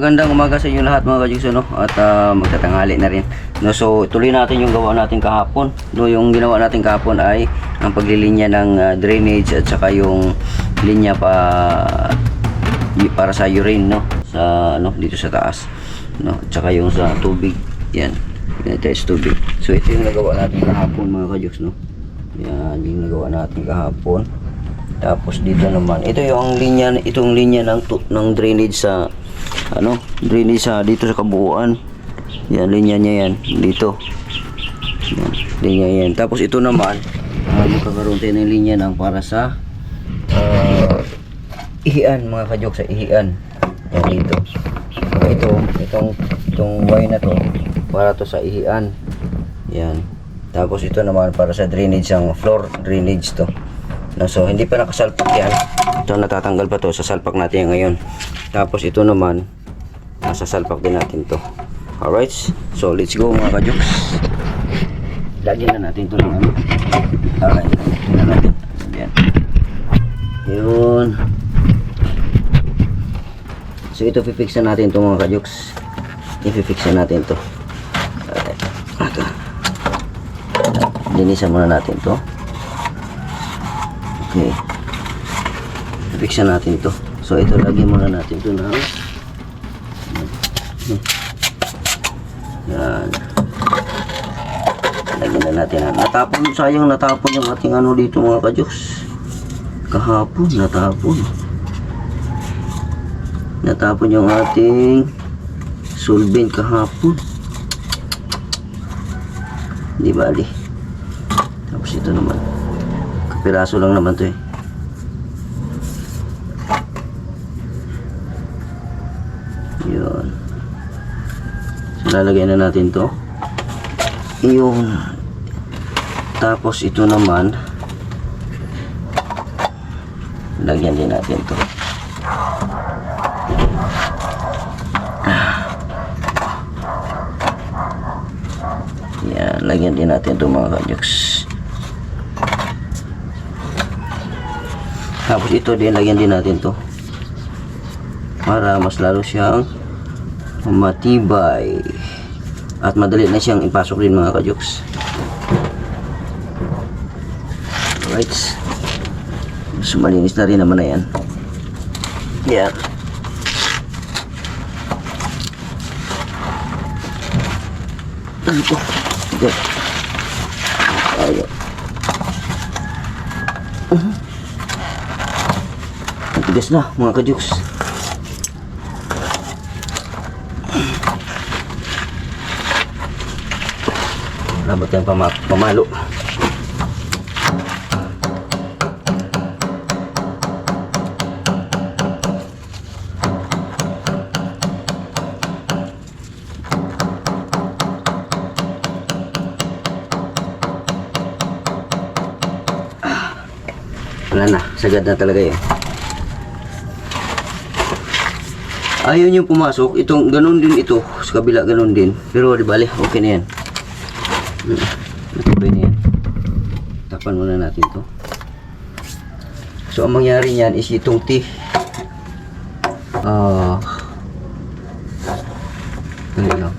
Magandang umaga sa inyo lahat mga kajuks, no? At magtatanghali na rin, no? So tuloy natin yung gawa natin kahapon, no? Yung ginawa natin kahapon ay ang paglilinya ng drainage at saka yung linya para sa urine, no? Sa dito sa taas, no? At saka yung sa tubig, yan. Ito is tubig. So ito yung nagawa natin kahapon mga kajuks, no? Yan yung nagawa natin kahapon. Tapos dito naman, ito yung linya, itong linya ng drainage sa drainage dito sa kabuuan. Yan, linya niya yan dito. Yan, linya yan. Tapos ito naman, magkakaroon tayo ng linya ng para sa ihian mga kajoks, sa ihian. Yan dito. Itong way na to para to sa ihian. Yan. Tapos ito naman para sa drainage, ang floor drainage to. No, so hindi pa nakasalpak yan. Ito natatanggal pa to, sasalpak natin ngayon. Tapos ito naman sasalpak din natin to. Alright, so let's go mga kajoks. Lagyan na natin to ng lagyan na natin. Yan. Yun. So ito fifix na natin to mga kajoks. I-fix na natin to. Ito. Linisan muna natin to. Okay. Fix na natin to. So ito lagyan muna natin to na. Yan. Lagyan na natin. Natapon, sayang natapon yung ating dito mga kajoks. Kahapon natapon. Natapon yung ating solvent kahapon. Di bali. Tapos ito naman. Piraso lang naman to eh. Yun. So lalagyan na natin to. Yung tapos ito naman lagyan din natin to. Yan, lagyan din natin to mga kajoks. Tapos ito din, lagyan din natin to para mas lalo siyang matibay at madali na siyang ipasok din mga kajoks. Alright, so malinis na rin naman na yan. Yan. Ito. Yan. Ayan. Tigas na mga kajoks. Labot yung pamalo. Wala na, sagad na talaga yun. Ayaw nyo pumasok. Itong ganun din ito. Sa kabila ganun din. Pero di bali, okay na yan. Matibay na yan. Tapan muna natin to. So ang mangyari niyan is itong dali lang.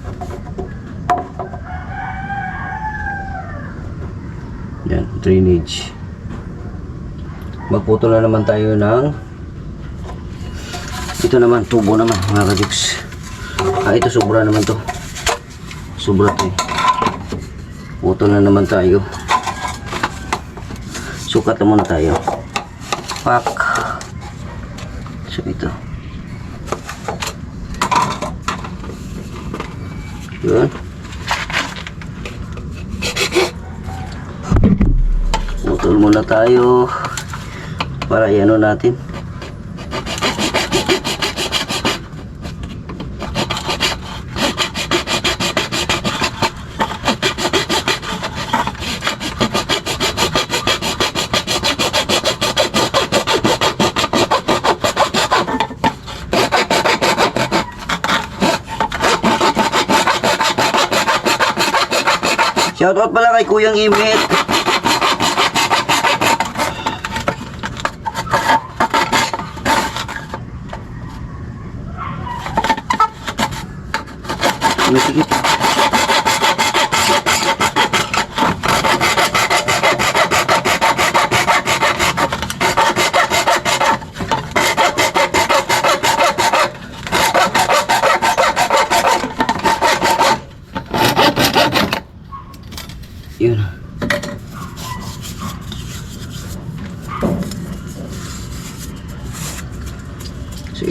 Yan, drainage. Magputol na naman tayo ng ito naman, tubo naman mga kajoks. Ito sobra naman to. Sobra to eh. Putol na naman tayo. Sukat na muna tayo. Pak. So ito. Yun. Putol muna tayo para i-ano natin. Shoutout pala kay Kuyang Imit.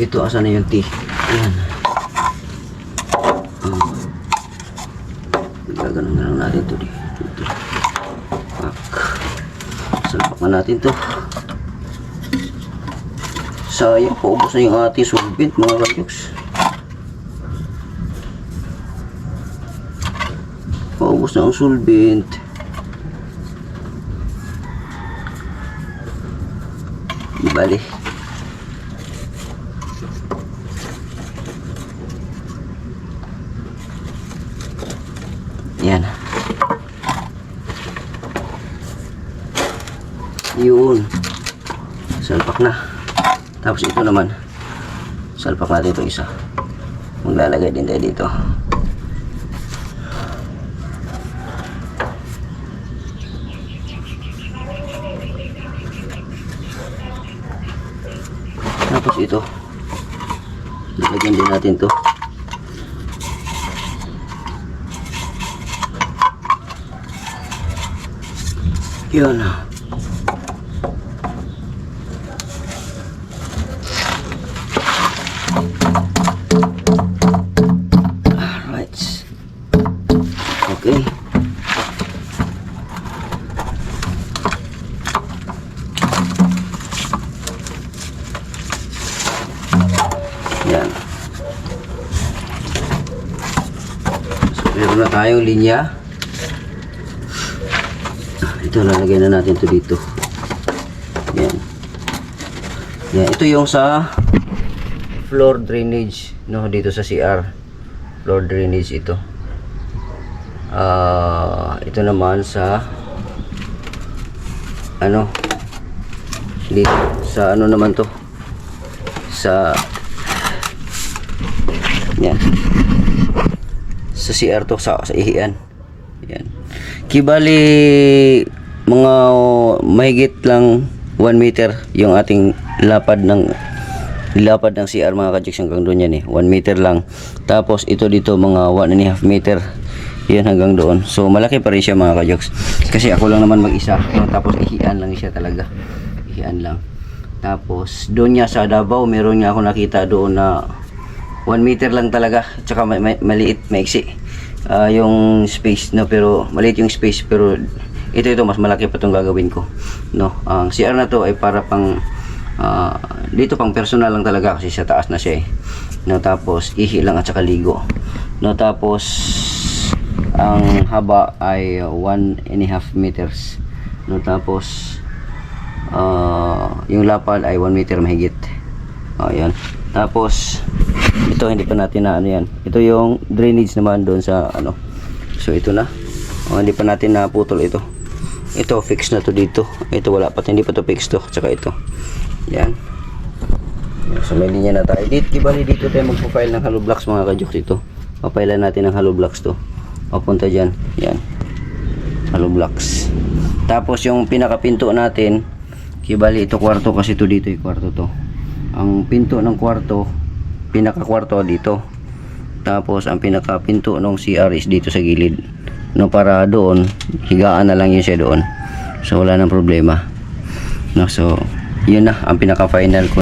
ito, asan na yung T? Ayan. Gaganon-ganon natin ito. Dito. Salpak na natin to. Sayang, paubos na yung ating solvent mga kajoks. Paubos na ang solvent. Di bali. Yan. Yun. Salpak na. Tapos ito naman. Salpak natin ito isa. Maglalagay din tayo dito. Tapos ito. Lalagyan din natin to. Yun. Alright. Okay. Yan. So, meron na tayong linya. Ito, lalagay na natin ito dito. Yan. Yan. Ito yung sa floor drainage, no, dito sa CR. Floor drainage ito. Ito naman sa ano, dito sa ano naman to, sa yan, sa CR to, sa ihian. Yan. Kibali mga mahigit lang 1 meter yung ating lapad ng CR mga kajoks, hanggang doon yan 1 meter lang. Tapos ito dito mga 1.5 meter yan hanggang doon. So malaki pa rin siya mga kajoks, kasi ako lang naman mag-isa. Tapos ihian lang siya talaga, ihian lang. Tapos doon niya sa Davao, meron niya ako nakita doon na 1 meter lang talaga, tsaka maliit, maiksi yung space, no, pero maliit yung space. Pero ito mas malaki pa itong gagawin ko, no. Ang CR na to ay para pang dito pang personal lang talaga, kasi sa taas na siya no. Tapos ihi lang at saka ligo, no. Tapos ang haba ay 1.5 meters, no. Tapos yung lapad ay 1 meter mahigit. Ayan. Tapos ito hindi pa natin na ano yan. Ito yung drainage naman doon sa ano. So ito na. Hindi pa natin naputol ito. Ito fix na to dito. Ito wala pa, hindi pa to fix to. Tsaka ito. Yan. So may linya na tayo. Bali dito tayo magpo-file ng hollow blocks mga kajoks dito. Papailan natin ng hollow blocks to. Papunta diyan. Yan. Hollow blocks. Tapos yung pinakapinto natin, kibali ito kwarto, kasi ito dito yung kwarto to. Ang pinto ng kwarto, pinaka-kwarto dito. Tapos ang pinaka-pinto ng CR is dito sa gilid, no, para doon higaan na lang yun siya doon. So wala nang problema, no. So yun na ang pinaka-final ko.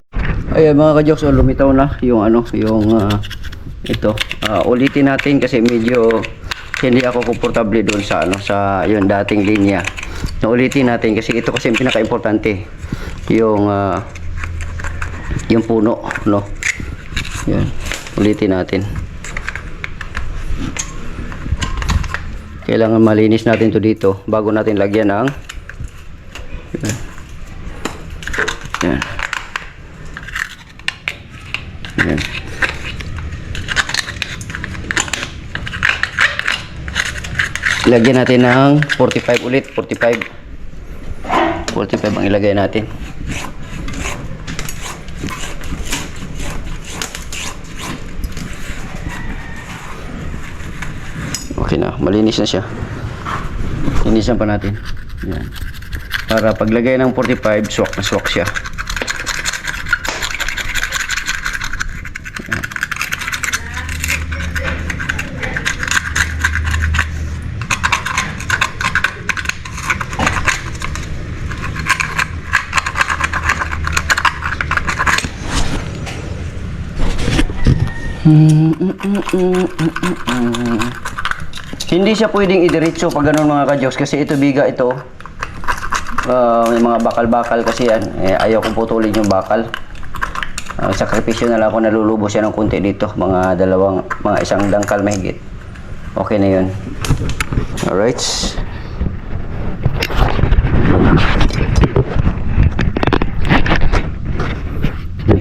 Ayan mga kajoks, so lumitaw na yung ano, yung ito. Ulitin natin kasi medyo hindi ako komportable doon sa ano, sa yun dating linya. So ulitin natin kasi ito kasi yung pinaka-importante, yung puno, no. Yan, ulitin natin. Kailangan malinis natin to dito bago natin lagyan ng yan. Yan. Lagyan natin ng 45 ulit, 45 ang ilagay natin. Okay na, malinis na siya. Linisan pa natin. Yan. Para paglagay ng 45, swak na swak siya. Yan. Hindi siya pwedeng idiretso pag ganun mga ka-jokes kasi ito biga ito. May mga bakal-bakal kasi yan. Ayaw kong putulin yung bakal. Sakripisyo na lang ako, nalulubos siya ng kunti dito. Mga isang dangkal mahigit. Okay na yun. Alright. So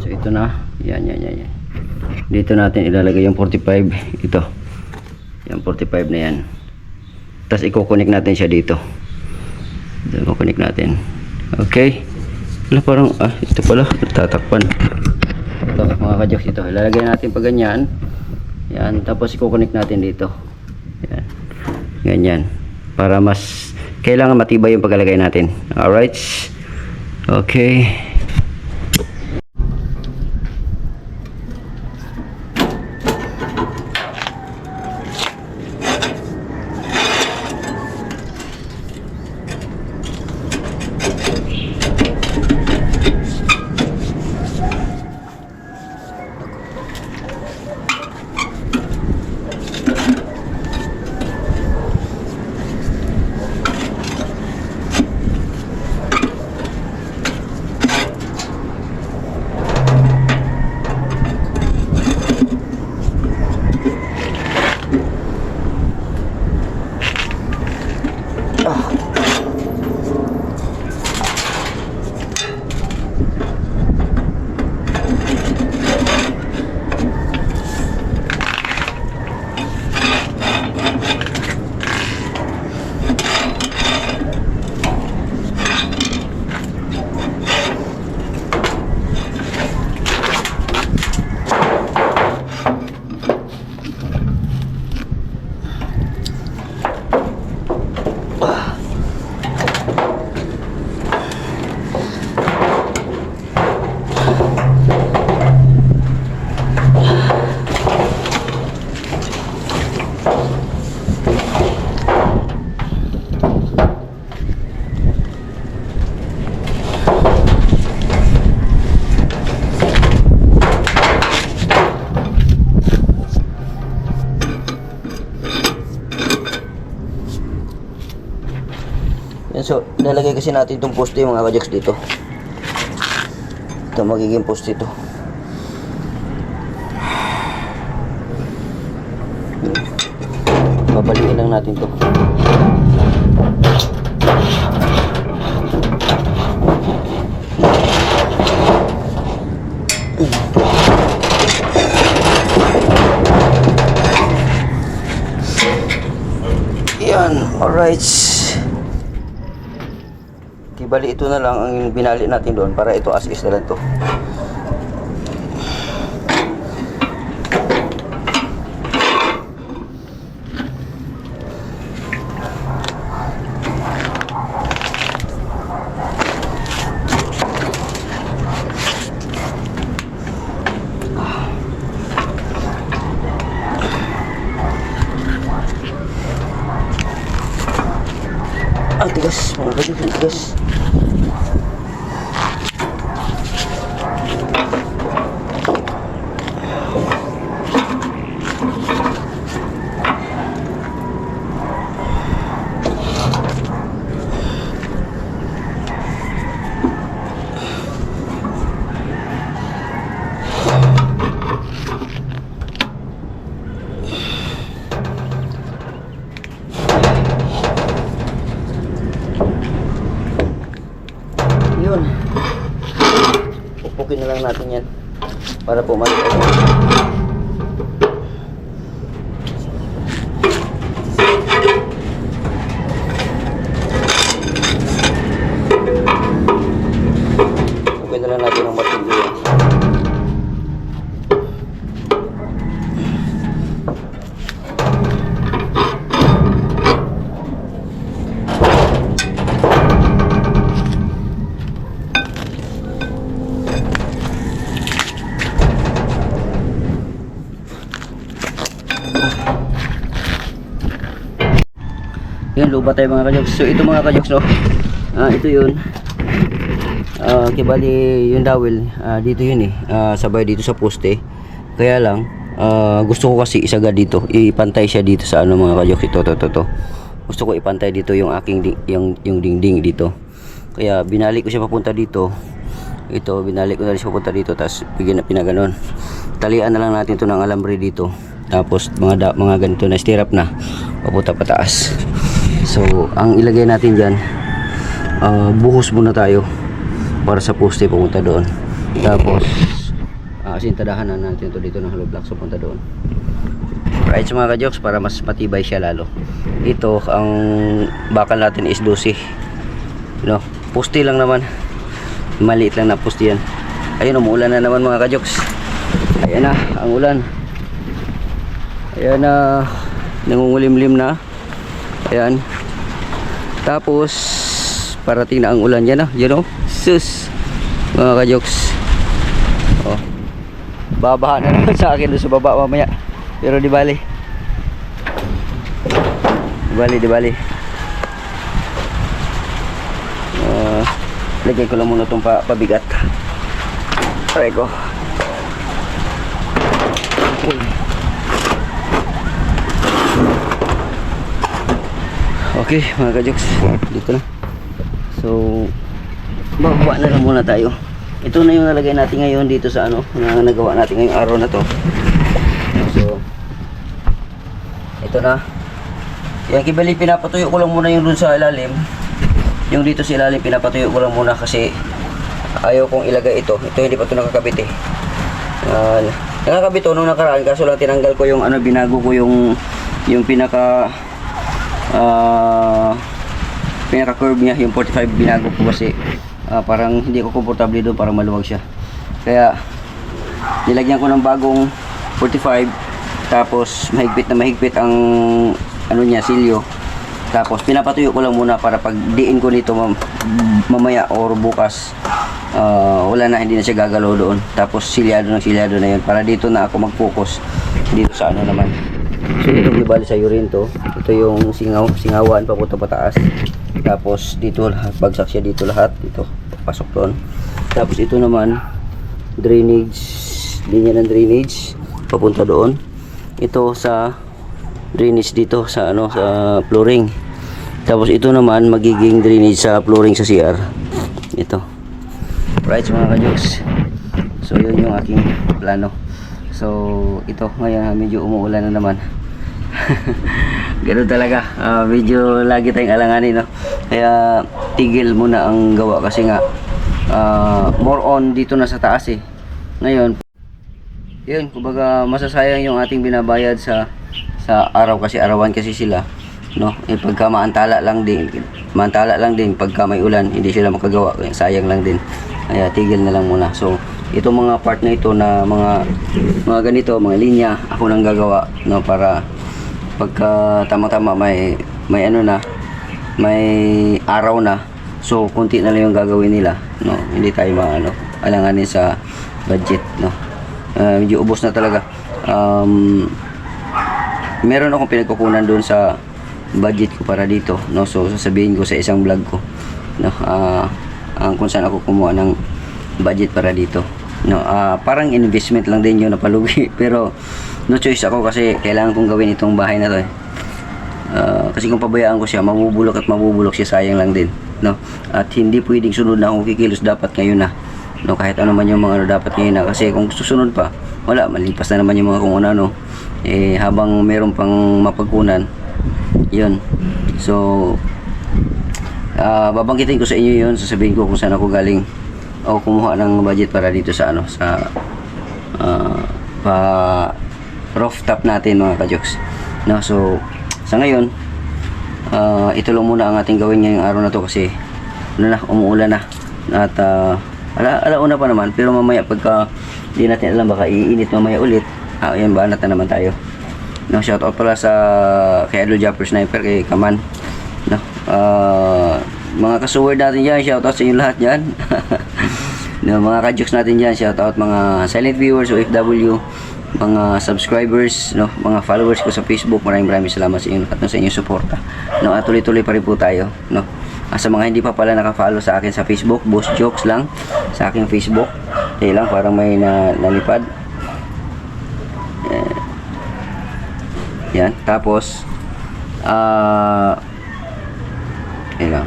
ito na. Yan. Dito natin ilalagay yung 45. Ito. Yung 45 na yan. Tapos i-connect natin siya dito. I-connect natin. Okay. Wala parang, ito pala. Tatakpan. Ito mga ka-jokes ito. Ilalagay natin pa ganyan. Yan. Tapos i-connect natin dito. Yan. Ganyan. Para mas, kailangan matibay yung paglalagay natin. Alright. Okay. Yan, so, lalagay kasi natin itong poste mga ka-jokes dito. Ito magiging poste ito. Babalikin lang natin ito. Yan, alright. Bali ito na lang ang binali natin doon para ito as is na lang to. Tigas, mga ka-jokes, tigas. Yun. Pupukin na lang natin yan para pumalit. Pupukin na lang natin ang martilyo yan. Yan, lupa tayo mga ka-jokes. So ito mga ka-jokes, no? Ito yun. Kibali yung dowel, dito yun eh. Sabay dito sa poste. Kaya lang, gusto ko kasi isagad dito, ipantay siya dito sa ano mga kajoks. Ito. Gusto ko ipantay dito yung aking yung dingding dito. Kaya binalik ko siya papunta dito. Ito, binalik ko na siya papunta dito, tapos bigyan na pinaganon. Talian na lang natin to ng alambre dito. Tapos mga ganito na stirrup na papunta pataas. So, ang ilagay natin diyan, buhos muna tayo para sa poste papunta doon. Tapos asintadahan na natin to dito ng hollow blocks papunta doon. Right, so mga kajoks, para mas matibay siya lalo. Ito, ang bakal natin is 12. No, poste lang naman. Maliit lang na poste yan. Ayun, umuulan na naman mga kajoks. Ayan na, ang ulan. Ayan na, nangungulimlim na. Ayan. Tapos, parating na ang ulan yan na. Yan o, sus. Mga kajoks. Oh. Babahan na naman sa akin doon sa baba mamaya. Pero di bali. Di bali. Lagay ko lang muna itong pabigat. Try ko. Okay mga kajoks, dito na. So bababa na lang muna tayo. Ito na yung nalagay natin ngayon dito sa ano na nagawa natin ngayong araw na to. So ito na. Yan, kibali pinapatuyo ko lang muna yung dun sa ilalim. Yung dito sa ilalim pinapatuyo ko lang muna kasi ayaw kong ilagay ito. Ito hindi pa ito nakakabit eh. Nakakabit ito nung nakaraan, kaso lang tinanggal ko yung ano, binago ko yung pinaka curve niya, yung 45 binago ko kasi parang hindi ko komportable doon, parang maluwag siya. Kaya nilagyan ko ng bagong 45, tapos mahigpit ang ano niya, silyo. Tapos pinapatuyo ko lang muna para pag diin ko nito mamaya or bukas, wala na, hindi na siya gagalaw doon. Tapos silyado na yun para dito na ako mag-focus dito sa ano naman. So ito bali sa urine to. Ito yung singawan papunta pataas. Tapos dito lahat, bagsak siya dito lahat, dito pasok doon. Tapos ito naman drainage, linya ng drainage papunta doon. Ito sa drainage dito sa ano, sa flooring. Tapos ito naman magiging drainage sa flooring sa CR. Ito. Right mga kajoks. So yun yung aking plano. So ito ngayon medyo umuulan na naman. Ganun talaga. Medyo lagi tayong alanganin, no? Kaya tigil muna ang gawa kasi nga more on dito na sa taas eh. Ngayon yun, kumbaga masasayang yung ating binabayad sa araw kasi arawan kasi sila, no? Pagka maantala lang din pagka may ulan hindi sila makagawa, sayang lang din. Kaya tigil na lang muna. So itong mga part na ito na mga ganito, mga linya, ako nang gagawa, no? Para pagka tama-tama may ano na, may araw na, so kunti na lang yung gagawin nila, no? Hindi tayo alanganin sa budget, no? Medyo ubos na talaga. Meron akong pinagkukunan doon sa budget ko para dito, no? So sasabihin ko sa isang vlog ko, no, kung saan ako kumuha ng budget para dito, no? Parang investment lang din yun, napalugi pero no choice ako kasi kailangan kong gawin itong bahay na to eh. Kasi kung pabayaan ko siya, mabubulok siya, sayang lang din, no? At hindi pwedeng sunod na akong kikilos, dapat ngayon na, no? Kahit ano man yung mga ano, dapat ngayon na, kasi kung susunod pa, wala, malipas na naman yung mga kung ano, habang meron pang mapagkunan yun. So babanggitin ko sa inyo yun, sasabihin ko kung saan ako galing o kumuha ng budget para dito sa ano, sa rooftop natin mga kajoks, no? So sa ngayon ito lang muna ang ating gawin ngayong araw na to kasi ano na, umuulan na at alauna pa naman, pero mamaya pagka hindi natin alam, baka iinit mamaya ulit. Yan, banat na naman tayo, no? Shoutout pala sa kay Idol Japper Sniper, kay Kaman, no? Mga kasuword natin dyan, shoutout sa inyo lahat dyan. No, mga kajoks natin dyan, shoutout mga silent viewers, OFW, mga subscribers, no, mga followers ko sa Facebook, maraming salamat sa inyo at sa inyong suporta, no? At tuloy-tuloy pa rin po tayo, no? Sa mga hindi pa pala naka-follow sa akin sa Facebook, Boss Jokes lang sa aking Facebook, lang parang may nalipad. Yan. Tapos, yun lang.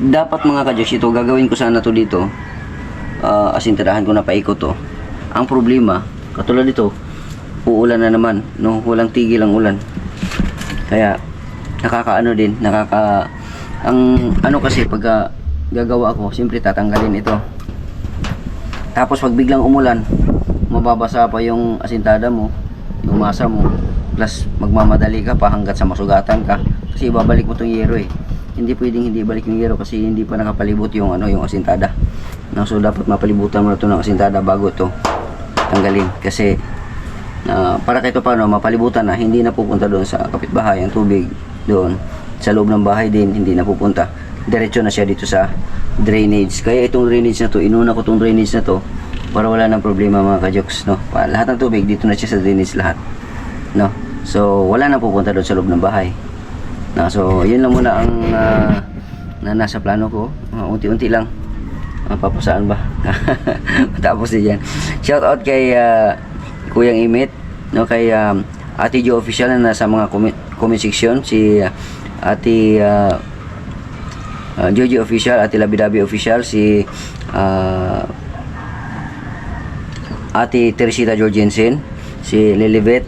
Dapat mga ka-Diyos, ito gagawin ko sana to dito. Asintadahan ko na paikot to. Ang problema, katulad dito, uulan na naman, no? Walang tigil ang ulan. Kaya nakakaano din, ang ano kasi pag gagawa ako, siyempre tatanggalin ito. Tapos pag biglang umulan, mababasa pa yung asintada mo, yung masa mo, plus magmamadali ka pa hanggat sa masugatan ka kasi ibabalik mo tong yero eh. Hindi pwedeng hindi balik yung yero kasi hindi pa nakapalibot yung ano, yung asintada. No, so dapat mapalibutan mo na ito ng asintada bago ito tanggalin kasi para kahit paano mapalibutan na, hindi na pupunta doon sa kapitbahay ang tubig doon sa loob ng bahay din, hindi na pupunta, diretso na siya dito sa drainage. Kaya itong drainage na to, inuna ko itong drainage na to para wala nang problema mga ka-Jokes, no? Lahat ng tubig dito na siya sa drainage lahat, no? So wala na pupunta doon sa loob ng bahay, no? So yun lang muna ang na nasa plano ko, unti-unti lang. Papasaan ba? Tapos din yan. Shout out kay Kuyang Imit, no, kay Ate Jo Official na nasa mga comment section, si Ate Joji Official, Ate Labidabi Official, si Ate Teresita Jorgensen, si Lilibet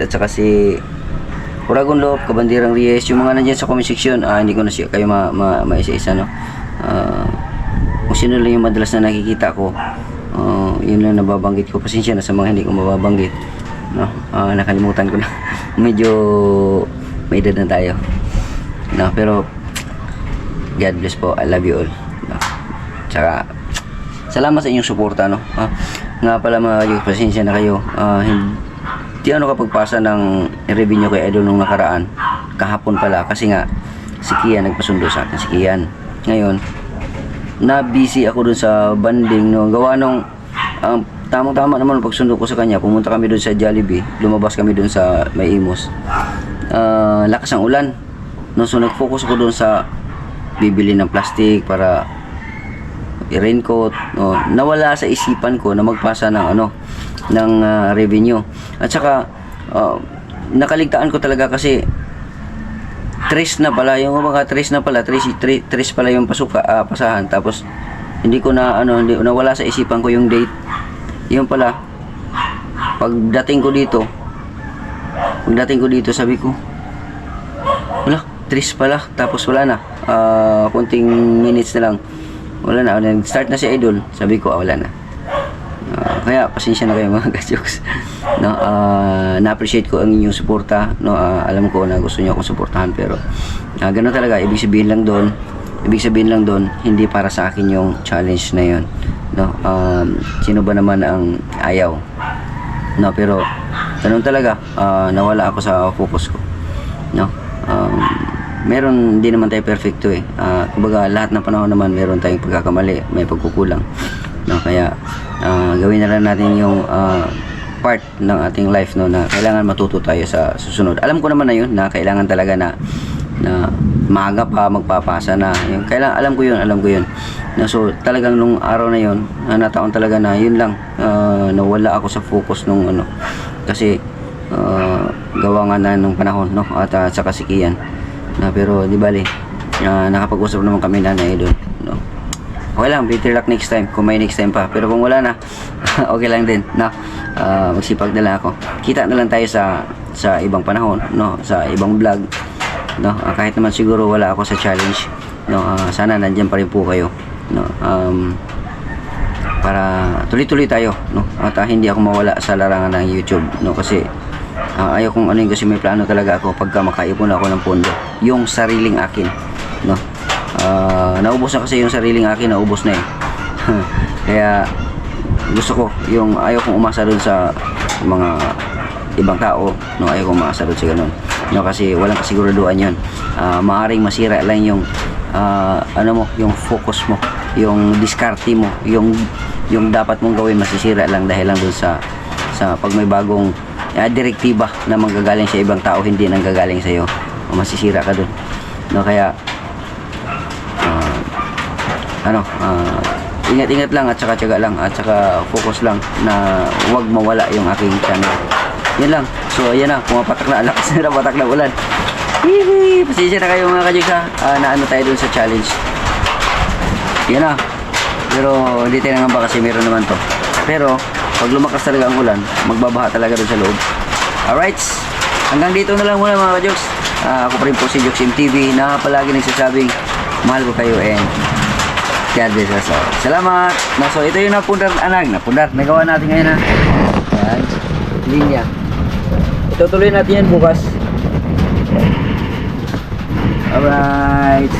at saka si Uragon Lop, Kabandirang Reyes, yung mga nandiyan sa comment section, hindi ko na siya kayo maisa-isa, no. Kung sino lang yung madalas na nakikita ko, yun lang nababanggit ko. Pasensya na sa mga hindi ko mababanggit, no. Nakalimutan ko na. Medyo may edad na tayo, no, pero God bless po, I love you all, no. Tsaka salamat sa inyong suporta, no. Nga pala mga pasensya na kayo, hindi ano kapag pasa ng revenue kay Idol nung nakaraan, kahapon pala, kasi nga si Kian nagpasundo sa akin, si Kian. Ngayon na busy ako dun sa banding, no, gawa nung tamang-tama naman pagsundo ko sa kanya, pumunta kami dun sa Jollibee, lumabas kami dun sa May Imos, lakas ng ulan, no, so nag-focus ako dun sa bibili ng plastic para i-raincoat, no. Nawala sa isipan ko na magpasa ng ano, ng revenue. At saka nakaligtaan ko talaga kasi tres na pala yung mga tres pala yung pasahan. Tapos hindi ko na ano, hindi nawala sa isipan ko yung date. Yung pala pagdating ko dito sabi ko, wala, tres pala, tapos wala na, konting minutes na lang wala na, nag-start na si Idol, sabi ko wala na. Kaya pasensya na kayo mga ka-Jokes, no. Na-appreciate ko ang inyong suporta, no. Alam ko na gusto niyo akong suportahan, pero ganoon talaga. Ibig sabihin lang doon hindi para sa akin yung challenge na yon, no. Sino ba naman ang ayaw, no, pero ganoon talaga. Nawala ako sa focus ko, no. Meron, hindi naman tayo perfecto eh. Kumbaga lahat ng panahon naman meron tayong pagkakamali, may pagkukulang, no. Kaya gawin na lang natin yung part ng ating life, no, na kailangan matuto tayo sa susunod. Alam ko naman na yun, na kailangan talaga na maaga pa magpapasa na yung kailangan, alam ko yun, na so talagang nung araw na yun, nataon talaga na yun lang, nawala ako sa focus nung ano, kasi gawa nga na nung panahon, no, at saka si Kian, na, pero di bali, nakapag-usap naman kami na Idol, no. Okay lang, better luck next time, kung may next time pa. Pero kung wala na, okay lang din, no. Magsipag na lang ako. Kita na lang tayo sa ibang panahon, no, sa ibang vlog, no. Kahit naman siguro wala ako sa challenge, no. Sana nandiyan pa rin po kayo, no. Para tuloy-tuloy tayo, no. At hindi ako mawala sa larangan ng YouTube, no, kasi ayaw kong ano yun, kasi may plano talaga ako pagka makaipon ako ng pondo, yung sariling akin, no. Naubos na kasi yung sariling akin, naubos na eh. Kaya gusto ko yung, ayaw kong umasa dun sa mga ibang tao, no. Ayaw kong umasa dun sa ganun, no, kasi walang kasiguraduhan yun. Maaring masira lang yung ano mo, yung focus mo, yung diskarte mo, yung dapat mong gawin, masisira lang dahil lang dun sa pag may bagong direktiba na manggagaling sa ibang tao, hindi nang gagaling sa iyo, masisira ka dun, no. Kaya ingat-ingat lang at saka tiyaga lang at saka focus lang na huwag mawala yung aking channel. Yan lang. So ayan na, pumapatak na, lakas na patak na ulan. Hihi! Pasensya na kayo mga kajigs ha. Na ano tayo dun sa challenge. Yan na. Pero hindi tayo nangamba kasi meron naman to. Pero pag lumakas talaga ang ulan, magbabaha talaga dun sa loob. Alright. Hanggang dito na lang muna mga kajigs. Ako pa rin po si Jokes MTV na palagi nagsasabing mahal ko kayo and God bless us all. Salamat. So ito yung napundar, nagawa natin ngayon ha. Yan. Linya. Itutuloy natin yan bukas. Alright.